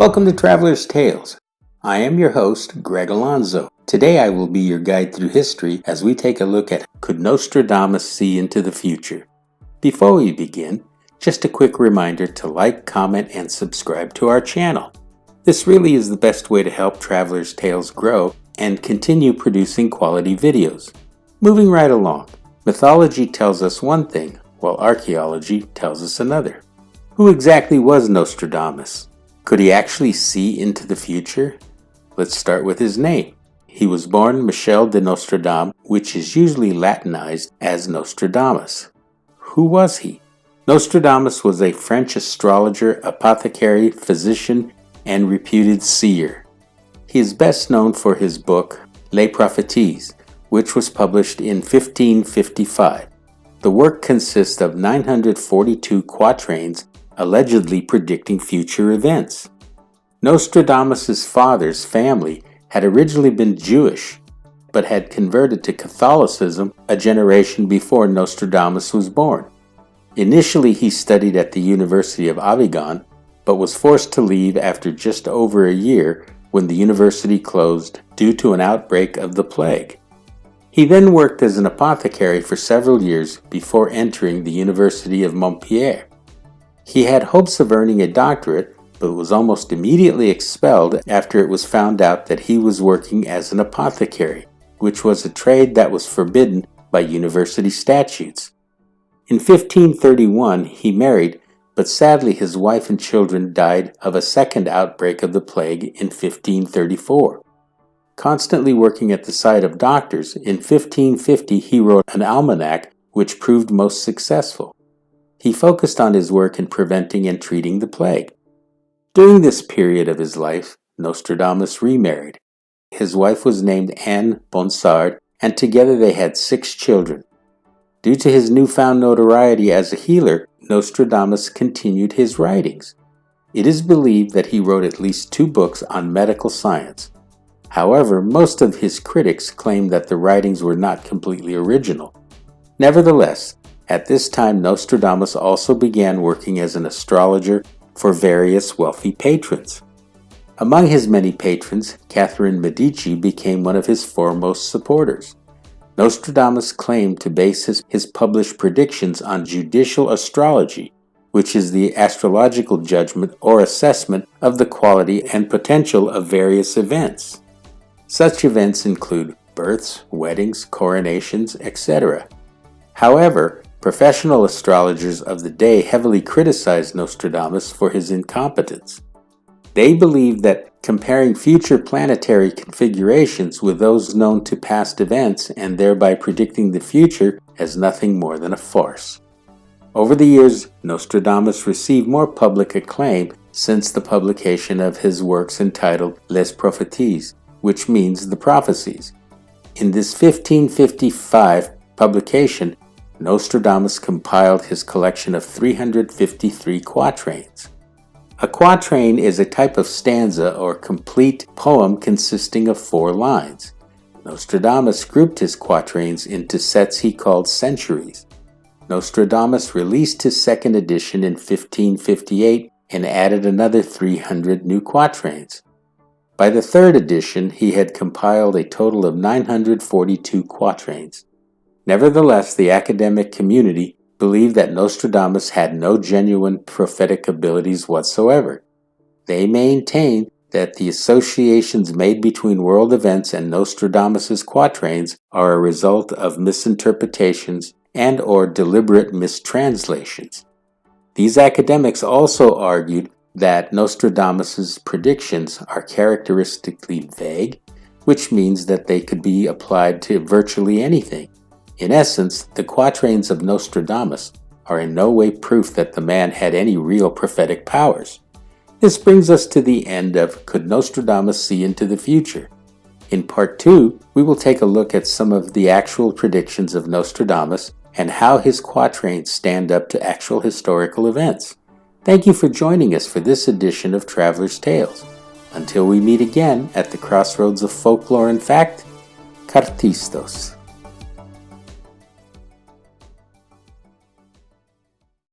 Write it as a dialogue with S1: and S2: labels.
S1: Welcome to Traveler's Tales. I am your host, Greg Alonzo. Today I will be your guide through history as we take a look at Could Nostradamus See into the Future? Before we begin, just a quick reminder to like, comment, and subscribe to our channel. This really is the best way to help Traveler's Tales grow and continue producing quality videos. Moving right along, mythology tells us one thing, while archaeology tells us another. Who exactly was Nostradamus? Could he actually see into the future? Let's start with his name. He was born Michel de Nostradam, which is usually Latinized as Nostradamus. Who was he? Nostradamus was a French astrologer, apothecary, physician, and reputed seer. He is best known for his book, Les Prophéties, which was published in 1555. The work consists of 942 quatrains allegedly predicting future events. Nostradamus' father's family had originally been Jewish, but had converted to Catholicism a generation before Nostradamus was born. Initially, he studied at the University of Avignon, but was forced to leave after just over a year when the university closed due to an outbreak of the plague. He then worked as an apothecary for several years before entering the University of Montpellier. He had hopes of earning a doctorate, but was almost immediately expelled after it was found out that he was working as an apothecary, which was a trade that was forbidden by university statutes. In 1531, he married, but sadly his wife and children died of a second outbreak of the plague in 1534. Constantly working at the side of doctors, in 1550 he wrote an almanac which proved most successful. He focused on his work in preventing and treating the plague. During this period of his life, Nostradamus remarried. His wife was named Anne Bonsard, and together they had 6 children. Due to his newfound notoriety as a healer, Nostradamus continued his writings. It is believed that he wrote at least 2 books on medical science. However, most of his critics claim that the writings were not completely original. Nevertheless, at this time, Nostradamus also began working as an astrologer for various wealthy patrons. Among his many patrons, Catherine Medici became one of his foremost supporters. Nostradamus claimed to base his published predictions on judicial astrology, which is the astrological judgment or assessment of the quality and potential of various events. Such events include births, weddings, coronations, etc. However, professional astrologers of the day heavily criticized Nostradamus for his incompetence. They believed that comparing future planetary configurations with those known to past events and thereby predicting the future as nothing more than a farce. Over the years, Nostradamus received more public acclaim since the publication of his works entitled Les Prophéties, which means the prophecies. In this 1555 publication, Nostradamus compiled his collection of 353 quatrains. A quatrain is a type of stanza or complete poem consisting of 4 lines. Nostradamus grouped his quatrains into sets he called centuries. Nostradamus released his second edition in 1558 and added another 300 new quatrains. By the third edition, he had compiled a total of 942 quatrains. Nevertheless, the academic community believed that Nostradamus had no genuine prophetic abilities whatsoever. They maintained that the associations made between world events and Nostradamus' quatrains are a result of misinterpretations and or deliberate mistranslations. These academics also argued that Nostradamus' predictions are characteristically vague, which means that they could be applied to virtually anything. In essence, the quatrains of Nostradamus are in no way proof that the man had any real prophetic powers. This brings us to the end of Could Nostradamus See into the Future? In part 2, we will take a look at some of the actual predictions of Nostradamus and how his quatrains stand up to actual historical events. Thank you for joining us for this edition of Traveler's Tales. Until we meet again at the crossroads of folklore and fact, Cartistos.